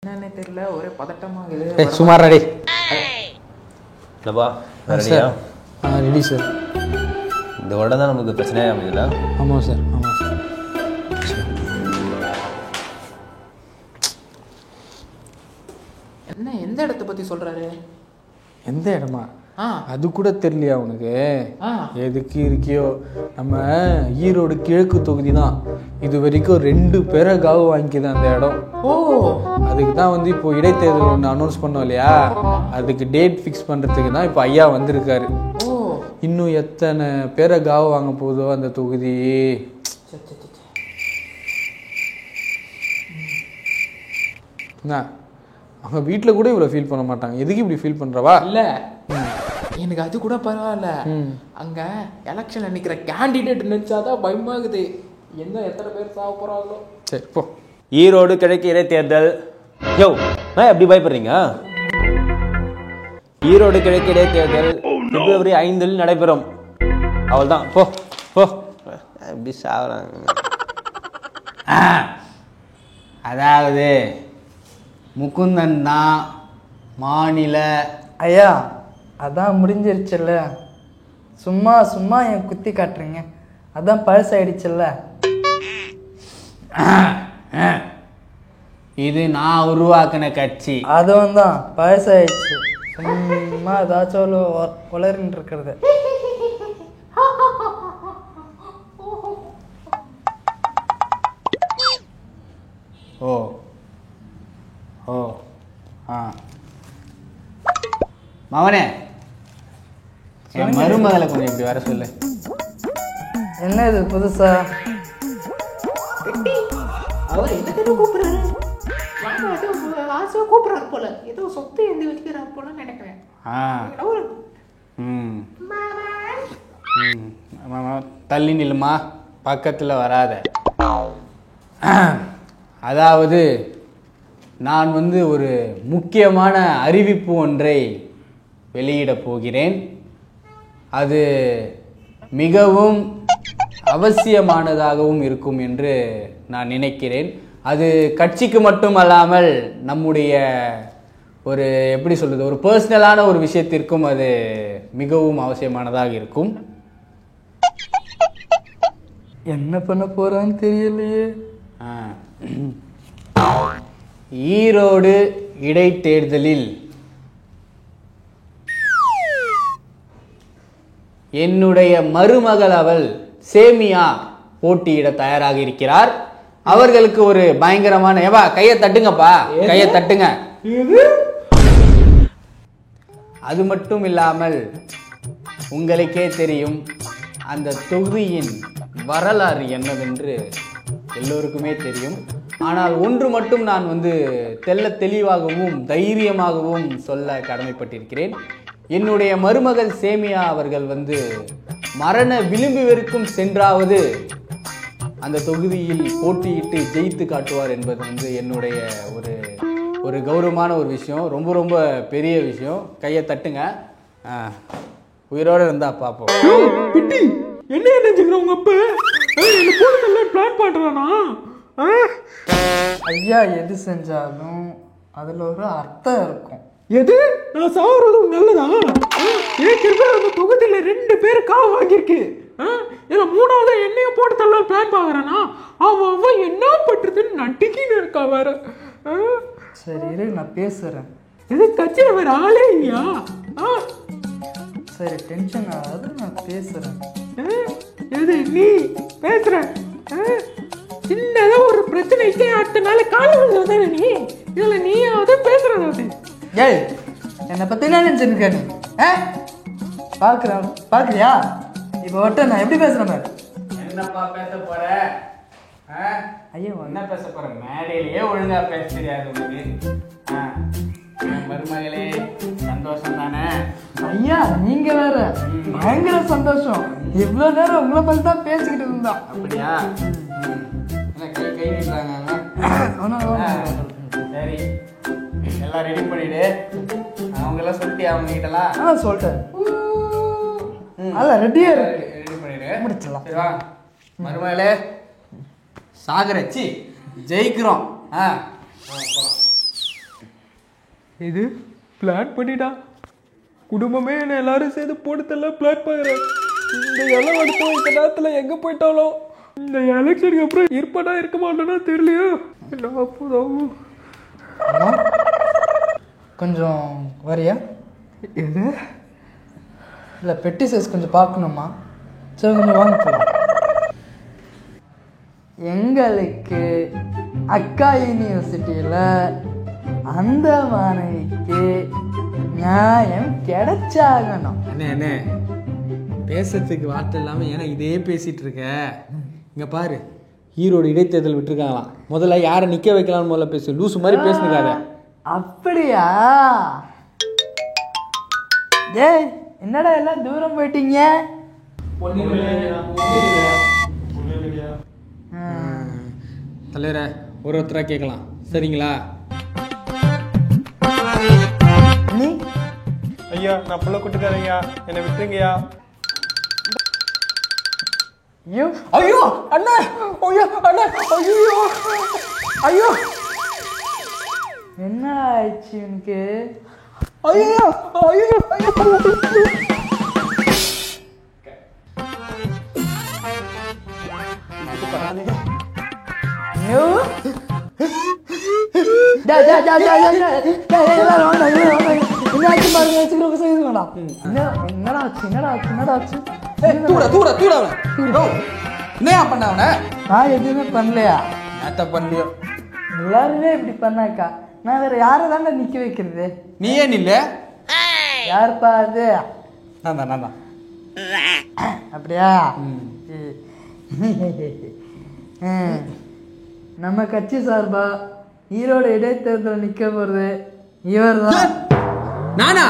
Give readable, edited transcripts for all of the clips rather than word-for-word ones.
என்னன்னே தெரியல, ஒரே பதட்டமாகுது. சுமார் ரெடி. இல்லைப்பா ரெடியா? Ready sir. இந்த வருடம் தான் நமக்கு பிரச்சனையே அமைதில்ல. ஆமாம் சார், ஆமாம் சார். என்ன எந்த இடத்த பற்றி சொல்கிறாரு? எந்த இடமா? அது கூட தெரியலையா உனக்கு? எதுக்கு இருக்கியோ, நம்ம ஈரோடு கிழக்கு தொகுதி தான். இது வரைக்கும் 2 பேரை காவு வாங்கிக்குது அந்த இடம். ஓ, அதுக்கு தான் வந்து இப்போ இடைத்தேர்தல் ஒன்று அனௌன்ஸ் பண்ணோம் இல்லையா, அதுக்கு டேட் ஃபிக்ஸ் பண்ணுறதுக்கு தான் இப்போ ஐயா வந்திருக்காரு. ஓ, இன்னும் எத்தனை பேரை காவு வாங்க போதோ அந்த தொகுதி. என்ன அவங்க வீட்டில் கூட இவ்வளோ ஃபீல் பண்ண மாட்டாங்க, எதுக்கு இப்படி ஃபீல் பண்ணுறவா? இல்லை எனக்கு அது கூட பரவாயில்ல. அங்கே எலெக்ஷனில் நிற்கிற கேண்டிடேட் நினச்சாதான் பயமாகுது. எத்தனை பேர் சாக போகிறாங்களோ. சரி போ. ஈரோடு கிழக்கு இடைத்தேர்தல். யோ நான் எப்படி பயப்படுறீங்க? ஈரோடு கிழக்கு இடைத்தேர்தல் February 5 நடைபெறும். அவள் தான் போ போ. எப்படி சாகுறாங்க? அதாவது முகுந்தன் தான் மாநில ஐயா. அதான் முடிஞ்சிருச்சுல்ல, சும்மா சும்மா என் குத்தி காட்டுறீங்க. அதான் பழசாயிடுச்சுல்ல. இது நான் உருவாக்கின கட்சி. அதுவும் தான் பழசாயிடுச்சு. சும்மா ஏதாச்சும் உளறின்னு இருக்கிறது. ஓ ஓ ஆ மவனே, என் மருமகளை கொஞ்சம் இப்படி வர சொல்லு. என்ன இது புதுசா? அவர் என்ன கூப்பிடுறாரு? ஆசையாக கூப்பிடுறாரு போல, ஏதோ சொத்து எழுதி வச்சுக்கிறாரு போல நினைக்கிறேன். தள்ளி நில்லுமா, பக்கத்தில் வராத. அதாவது நான் வந்து ஒரு முக்கியமான அறிவிப்பு ஒன்றை வெளியிடப் போகிறேன். அது மிகவும் அவசியமானதாகவும் இருக்கும் என்று நான் நினைக்கிறேன். அது கட்சிக்கு மட்டுமல்லாமல் நம்முடைய ஒரு எப்படி சொல்றது, ஒரு பர்சனலான ஒரு விஷயத்திற்கும் அது மிகவும் அவசியமானதாக இருக்கும். என்ன பண்ண போறான்னு தெரியலையே. ஈரோடு இடைத்தேர்தலில் என்னுடைய மருமகள் அவள் சேமியா போட்டியிட தயாராக இருக்கிறார். அவர்களுக்கு ஒரு பயங்கரமான கையை தட்டுங்கப்பா, கையை தட்டுங்க. அது மட்டும் இல்லாமல் உங்களுக்கே தெரியும் அந்த தொகுதியின் வரலாறு என்னவென்று எல்லோருக்குமே தெரியும். ஆனால் ஒன்று மட்டும் நான் வந்து தெளிவாகவும் தைரியமாகவும் சொல்ல கடமைப்பட்டிருக்கிறேன். என்னுடைய மருமகள் சேமியா அவர்கள் வந்து மரண விளிம்பு வரைக்கும் சென்றாவது அந்த தொகுதியில் போட்டியிட்டு ஜெயித்து காட்டுவார் என்பது வந்து என்னுடைய ஒரு கௌரவமான ஒரு விஷயம், ரொம்ப ரொம்ப பெரிய விஷயம். கையை தட்டுங்க. உயிரோடு இருந்தா பார்ப்போம். என்ன நினைச்சுக்கிறோம் உங்க அப்பா? என்ன போட்டு பிளான் பண்றானா? ஐயா எது செஞ்சாலும் அதுல ஒரு அர்த்தம் இருக்கும். எது? நான் சாவறதும் நல்லதா? ஏற்கனவே அந்த தொகுதியில 2 பேர் காவு வாங்கியிருக்கு. இதுல 3வது என்னையும் போட்டு தள்ள பிளான் பாக்குறானா? அவன் என்ன பண்றதுன்னு நட்டிக்கின்னு இருக்கா வேற. சரி இரு, நான் பேசுறேன். இது கட்சியில வேற ஆளே இல்லையா? சரி டென்ஷன் ஆகாது, நான் பேசுறேன். எது நீ பேசுற? சின்னதா ஒரு பிரச்சனைக்கு அடுத்த நாள் காலையில் வந்தானே நீ. இதுல நீயாவது பேசுறது? ஏய், என்னை பத்தி என்ன நினைச்சிருக்க நீ? பாக்குறியா இப்ப வட்ட நான் எப்படி பேசுறேன்? என்னப்பா பேச போற? ஐயோ என்ன பேச போற? மேடையிலேயே ஒழுங்கா பேச தெரியாது உங்களுக்கு. மருமகளே சந்தோஷம் தானே? ஐயா நீங்க வேற பயங்கர சந்தோஷம். இவ்வளவு நேரம் உங்களை பத்தி தான் பேசிக்கிட்டு இருந்தா. அப்படியா? கை கை நீட்டுறாங்க. சரி எல்லாம் ரெடி பண்ணிடு. அவங்க எல்லாம் சொல்லிட்டியா அவங்க கிட்டலாம்? சொல்லிட்டேன். அதான் ரெடியா இருக்கு. ரெடி பண்ணிடு, முடிச்சிடலாம். சரி வா மருமகளே. சாகரச்சி ஜெயிக்கிறோம். இது பிளான் பண்ணிட்டா குடும்பமே என்ன எல்லாரும் சேர்ந்து போட்டுத்தெல்லாம் பிளான் பார்க்குறேன். இந்த இலை அடுத்தோம் இந்த நேரத்தில் எங்கே போயிட்டாலோ இந்த எலெக்ஷனுக்கு அப்புறம் இருப்பானா இருக்க மாட்டேன்னா தெரியலையோ. என்ன போதும் கொஞ்சம் வரியா? எது இல்லை பெட்டி சைஸ் கொஞ்சம் பார்க்கணுமா? சரி கொஞ்சம் வாங்க போகலாம். எங்களுக்கு அக்கா யூனிவர்சிட்டியில் அந்த மாணவிக்கு நியாயம் கிடைச்சாகணும். அண்ணே பேசுறதுக்கு வார்த்தை இல்லாமல் ஏன்னா இதே பேசிகிட்டு இருக்க. இங்கே பாரு, ஈரோடு இடைத்தேர்தல் விட்டுருக்காங்களாம். முதல்ல யாரை நிற்க வைக்கலாம்னு முதல்ல பேசு. லூசு மாதிரி பேசுனுக்காத. அப்படியா? ஏய் என்னடா எல்லாம் தூரம் போயிட்டீங்க? தலைவரை ஒருத்தராக கேட்கலாம் சரிங்களா? நீ ஐயா நான் புள்ள கூட்டுக்காரங்கய்யா, என்னை விட்டுருங்கய்யா. ஐயோ ஐயோ அண்ணா, ஐயோ அண்ணா, ஐயோ ஐயோ என்ன ஆயிடுச்சு எனக்கு? ஐயோ ஐயோ ஐயோ என்னையா பண்ண அவனை? நான் எதுவுமே பண்ணலையா? நேத்த பண்ணலையோ? எல்லாருமே இப்படி பண்ணாக்கா நான் வேற யாரை தானே நிக்க வைக்கிறது? நீ ஏன் இல்ல? யாருப்பா அது? நான் தான் அப்படியா? நம்ம கட்சி சார்பா ஈரோடு இடைத்தேர்தல் நிக்க போறது இவர் தான். நானா?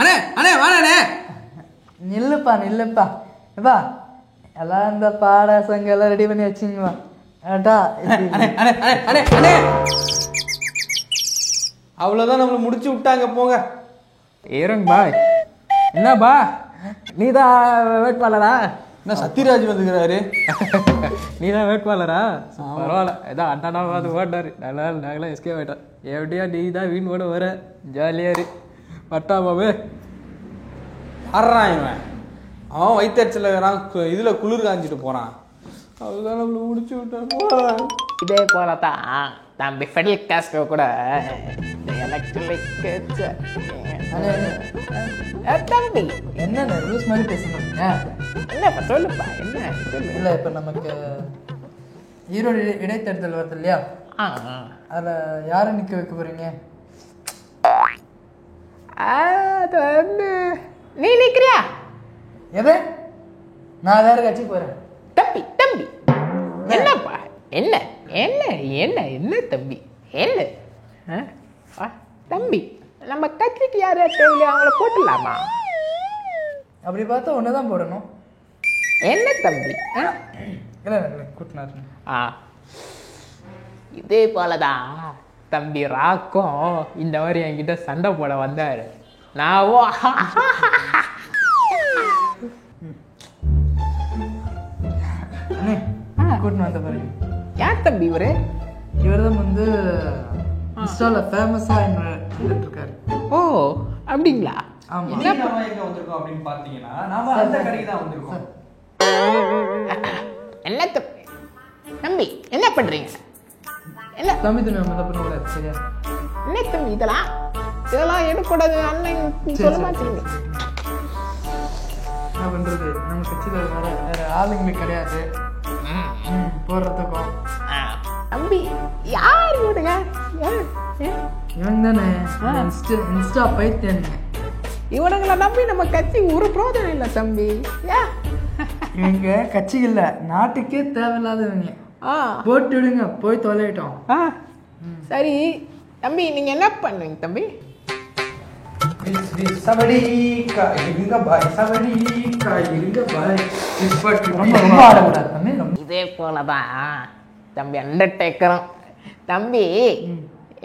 அண்ணே அண்ணே வாணே. நில்லுப்பா நில்லுப்பா. எப்பா எல்லாம் இந்த பாட சங்கம் எல்லாம் ரெடி பண்ணி வச்சுங்களா? ஏட்டா அவ்வளோதான், நம்மளை முடிச்சு விட்டாங்க போங்க. ஏறங்க பாய். என்னப்பா நீ தான் வேட்பாளரா? என்ன சத்யராஜ் வந்துக்கிறாரு? நீ தான் வேட்பாளரா? பரவாயில்ல, ஏதாவது அண்ணா பார்த்து ஓட்டாரு. நாங்களாம் எஸ்கே ஆகிட்டோம். எப்படியா நீ தான் வீண் ஓட வர ஜாலியாக இரு. பட்டாமாவே ஆடுறான் இவன். அவன் வயிற்றுல இதில் குளிர் காஞ்சிட்டு போகிறான். அதுதான் நம்மளை முடிச்சு விட்டான். இதே போல தான் தம்பி ஃபெடல் காஸ்ட்ரோ கூட தம்பி என்ன ரூல்ஸ் மாதிரி பேசணுங்க? என்னப்பா சொல்லுப்பா, என்ன சொல்லு. இல்லை இப்போ நமக்கு ஈரோடு இடைத்தேர்தல் வருது இல்லையா? அதில் யாரை நிற்க வைக்க போறீங்க? அது வந்து நீ நிற்கிறியா? எது? நான் வேற கட்சி போகிறேன். தம்பி தம்பி என்னப்பா, என்ன என்ன என்ன என்ன தம்பி என்ன தம்பி, நம்ம கட்சிக்கு யார் தேவையில்லையோ அவங்கள போட்டுடலாமா? அப்படி பார்த்தா ஒன்று தான் போடணும். என்ன தம்பி? இல்லை இல்லை கூட்டினாரு. இதே போலதான் தம்பி ராக்கும் இந்த மாதிரி என்கிட்ட சண்டை போட வந்தாரு. நான் கூட்டின்னு வந்த பாருங்க. ஏன் தம்பி இவரு? இவர் தான் வந்து இன்ஸ்டாவில் ஃபேமஸாக வந்துட்டு இருக்காரு. ஓ அப்படிங்களா? ஆமாம். எங்க வந்திருக்கோம் அப்படின்னு பார்த்தீங்கன்னா நாம அந்த கடைக்கு தான் வந்திருக்கோம். என்ன தம்பி தம்பி என்ன பண்றீங்க? என்ன தம்பி தம்பி நம்ம பண்ண கூடாது சரியா? என்ன தம்பி இதெல்லாம் இதெல்லாம் எடுக்கூடாது அண்ணன் சொல்ல மாட்டீங்க. என்ன பண்ணுறது, நம்ம கட்சியில் வேற ஆளுங்களுக்கு கிடையாது போடுறதுக்கும். தம்பி யார் விடுங்க, இவன் தானே இன்ஸ்டா பைத்தியங்க. இவனுங்களை நம்பி நம்ம கட்சி ஒரு பிரோஜனம் இல்லை தம்பி. இவங்க கட்சி இல்லை, நாட்டுக்கே தேவையில்லாதவங்க. போட்டு விடுங்க, போய் தொலையிட்டோம். சரி தம்பி, நீங்க என்ன பண்ணுவீங்க தம்பி? இதே போலதான் தம்பி அண்டர்டேக்கரும். தம்பி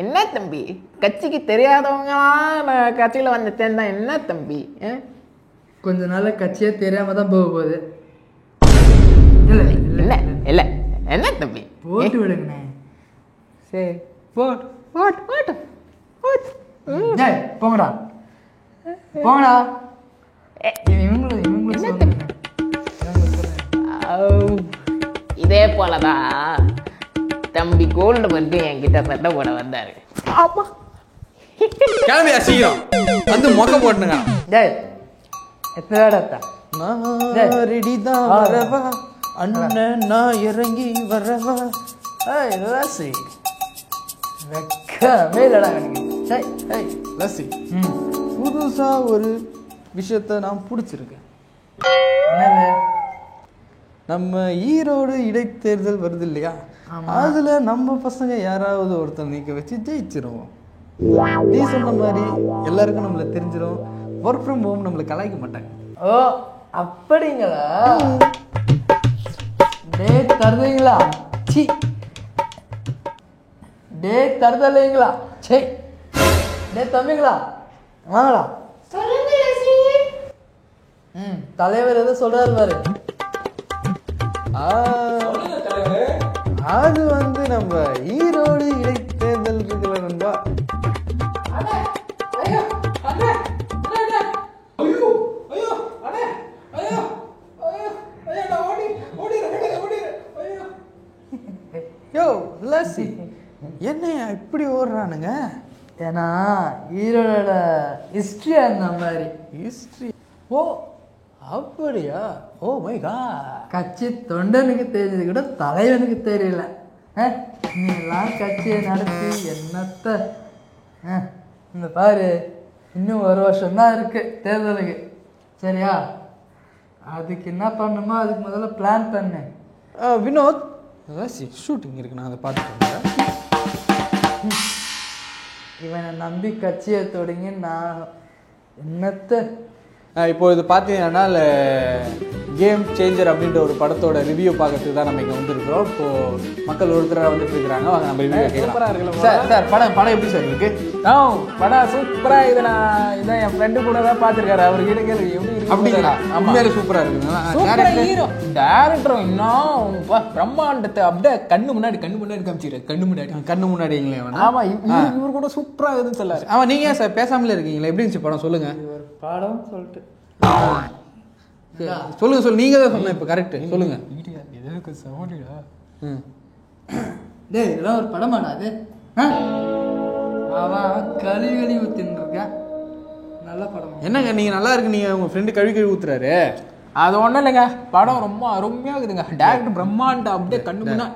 என்ன தம்பி, கட்சிக்கு தெரியாதவங்களாம் கட்சியில வந்து சேர்ந்தா என்ன தம்பி? கொஞ்ச நாள் கட்சியே தெரியாம தான் போக போகுது. இல்ல இல்ல என்ன தம்பி, போட்டு விடுங்கண்ணே. சரி போட் போட் போட் போட். டேய் போங்கடா போங்கடா. இவங்களும் சொல்லுங்க. இதே போலதான் தம்பி கோல்டு வந்து என்கிட்ட சண்டை போட வந்தாரு. ஆமா கிளம்பியா சீக்கிரம் வந்து மொக்க போட்டுங்க. டேய் எத்தனை இடத்தா ரெடிதான் வரவா அண்ணன் நான் இறங்கி வரவா. லஸ்ஸி வெக்கமே இல்லடா எனக்கு. டேய் டேய் லஸ்ஸி புதுசா ஒரு விஷயத்த நான் பிடிச்சிருக்கேன். என்னது? நம்ம ஈரோடு இடைத்தேர்தல் வருது இல்லையா, அதுல நம்ம பசங்க யாராவது ஒருத்தர் நீக்க வச்சு ஜெயிச்சிருவோம். நீ சொன்ன மாதிரி எல்லாருக்கும் நம்மள தெரிஞ்சிடும். ஒர்க் ஃப்ரம் ஹோம் நம்மள கலாய்க்க மாட்டாங்க. ஓ அப்படிங்களா? டே தருதீங்களா? சி டே தருதலைங்களா? சே டே தம்பிங்களா வாங்களா. தலைவர் எதோ சொல்றாரு பாரு. அது வந்து நம்ம ஈரோடு இடைத்தேர்தல் இருக்குல்ல நண்பா. யோ லஸ்ஸி என்னையா இப்படி ஓடுறானுங்க? ஏன்னா ஈரோட ஹிஸ்ட்ரி அந்த மாதிரி. ஹிஸ்ட்ரி? ஓ அப்படியா? Oh my god. கட்சி தொண்டனுக்கு தெரிஞ்சது கூட தலைவனுக்கு தெரியல. நீ எல்லாம் கட்சியை நடத்தி என்னத்த இந்த பாரு, இன்னும் 1 வருஷம் தான் இருக்கு தேர்தலுக்கு. சரியா? அதுக்கு என்ன பண்ணுமோ அதுக்கு முதல்ல பிளான் பண்ணு. வினோத் ஷூட்டிங் இருக்கு, நான் அதை பார்த்துட்டு இவனை நம்பி கட்சியை தொடங்கி நான் என்னத்த. இப்போ இது பார்த்தீங்கன்னா கேம் சேஞ்சர் அப்படின்ற ஒரு படத்தோட ரிவ்யூ பார்க்கறதுக்கு தான் நம்ம இங்கே வந்துருக்கிறோம். இப்போ மக்கள் ஒருத்தராக வந்துட்டு இருக்கிறாங்க. வாங்க நம்ம ரிவ்யூ கேட்கலாம். சார் படம் எப்படி சார் இருக்கு? படம் சூப்பரா இது. நான் இதான் என் ஃப்ரெண்டு கூட தான் பார்த்துருக்காரு. அவர் கிட்ட கேளு எப்படி இருக்கு அப்படிங்களா? உண்மையிலே சூப்பரா இருக்குங்களா? டேரக்டரும் இன்னும் பிரம்மாண்டத்தை அப்படியே கண்ணு முன்னாடி காமிச்சிரு. கண்ணு முன்னாடிங்களே? ஆமா இவர் கூட சூப்பரா இருக்குன்னு சொல்லாரு. ஆமா நீங்க ஏன் சார் பேசாமலே இருக்கீங்களா? எப்படி இருந்துச்சு படம் சொல்லுங்க. பாடம் சொல்லிட்டு சொல்லுங்க நீங்க தான் சொன்ன இப்போ கரெக்ட் சொல்லுங்க. டேய் இதெல்லாம் ஒரு படமாடா அது? அவன் கழுவி ஊத்தின்னு இருக்கான். நல்ல படம் என்னங்க நீங்க நல்லா இருக்கு, நீங்க உங்க ஃப்ரெண்டு கழுவி ஊத்துறாரு. அது ஒன்றும் இல்லைங்க, படம் ரொம்ப அருமையாக இருக்குதுங்க. டேரக்டர் பிரம்மாண்டம் அப்படியே கண்ணு முன்னா.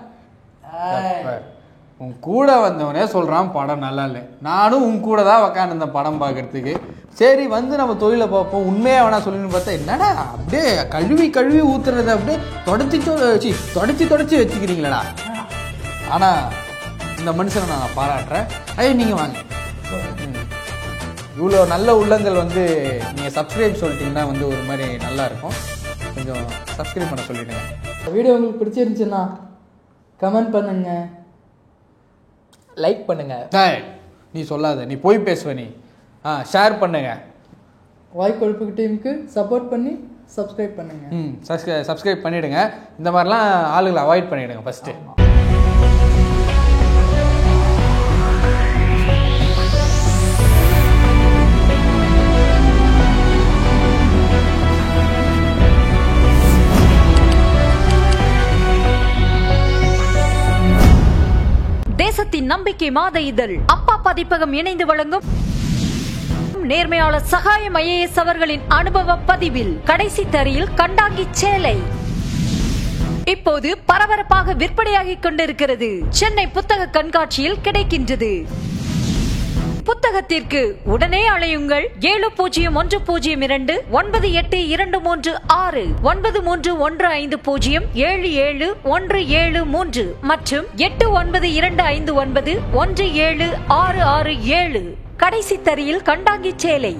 உன் கூட வந்தவனே சொல்கிறான் படம் நல்லா இல்லை. நானும் உன் கூட தான் உக்காந்துருந்தேன் படம் பார்க்கறதுக்கு. சரி வந்து நம்ம தொழிலை பார்ப்போம், உண்மையாக வேணா சொல்லின்னு பார்த்தா என்னடா அப்படியே கழுவி ஊத்துறத அப்படியே தொடச்சி வச்சுக்கிறீங்களடா. ஆனால் இந்த மனுஷனை நான் பாராட்டுறேன். நீங்கள் வாங்க. இவ்வளோ நல்ல உள்ளங்கள் வந்து நீங்கள் சப்ஸ்கிரைப் சொல்லிட்டீங்கன்னா வந்து ஒரு மாதிரி நல்லாயிருக்கும். கொஞ்சம் சப்ஸ்கிரைப் பண்ண சொல்லிவிடுங்க. வீடியோ உங்களுக்கு பிடிச்சிருந்துச்சுன்னா கமெண்ட் பண்ணுங்க, லைக் பண்ணுங்க. நீ சொல்லாத, நீ போய் பேசுவ. நீ ஷேர் பண்ணுங்க. வாய் கொழுப்புக்கு டீமுக்கு சப்போர்ட் பண்ணி சப்ஸ்கிரைப் பண்ணுங்க. சப்ஸ்கிரைப் பண்ணிவிடுங்க. இந்த மாதிரிலாம் ஆளுகளை அவாய்ட் பண்ணிவிடுங்க ஃபஸ்ட்டு. தேசத்தின் நம்பிக்கை மாத இதழ் அப்பா பதிப்பகம் இணைந்து வழங்கும் நேர்மையாளர் சகாயம் IAS அவர்களின் அனுபவ பதிவில் கடைசி தரியில் கண்டாங்கி சேலை இப்போது பரபரப்பாக விற்பனையாகிக் கொண்டிருக்கிறது. சென்னை புத்தக கண்காட்சியில் கிடைக்கின்றது. புத்தகத்திற்கு உடனே அழையுங்கள் 701002 9823 9315077173 மற்றும் 8925917667. கடைசி தரியில் கண்டாங்கி சேலை.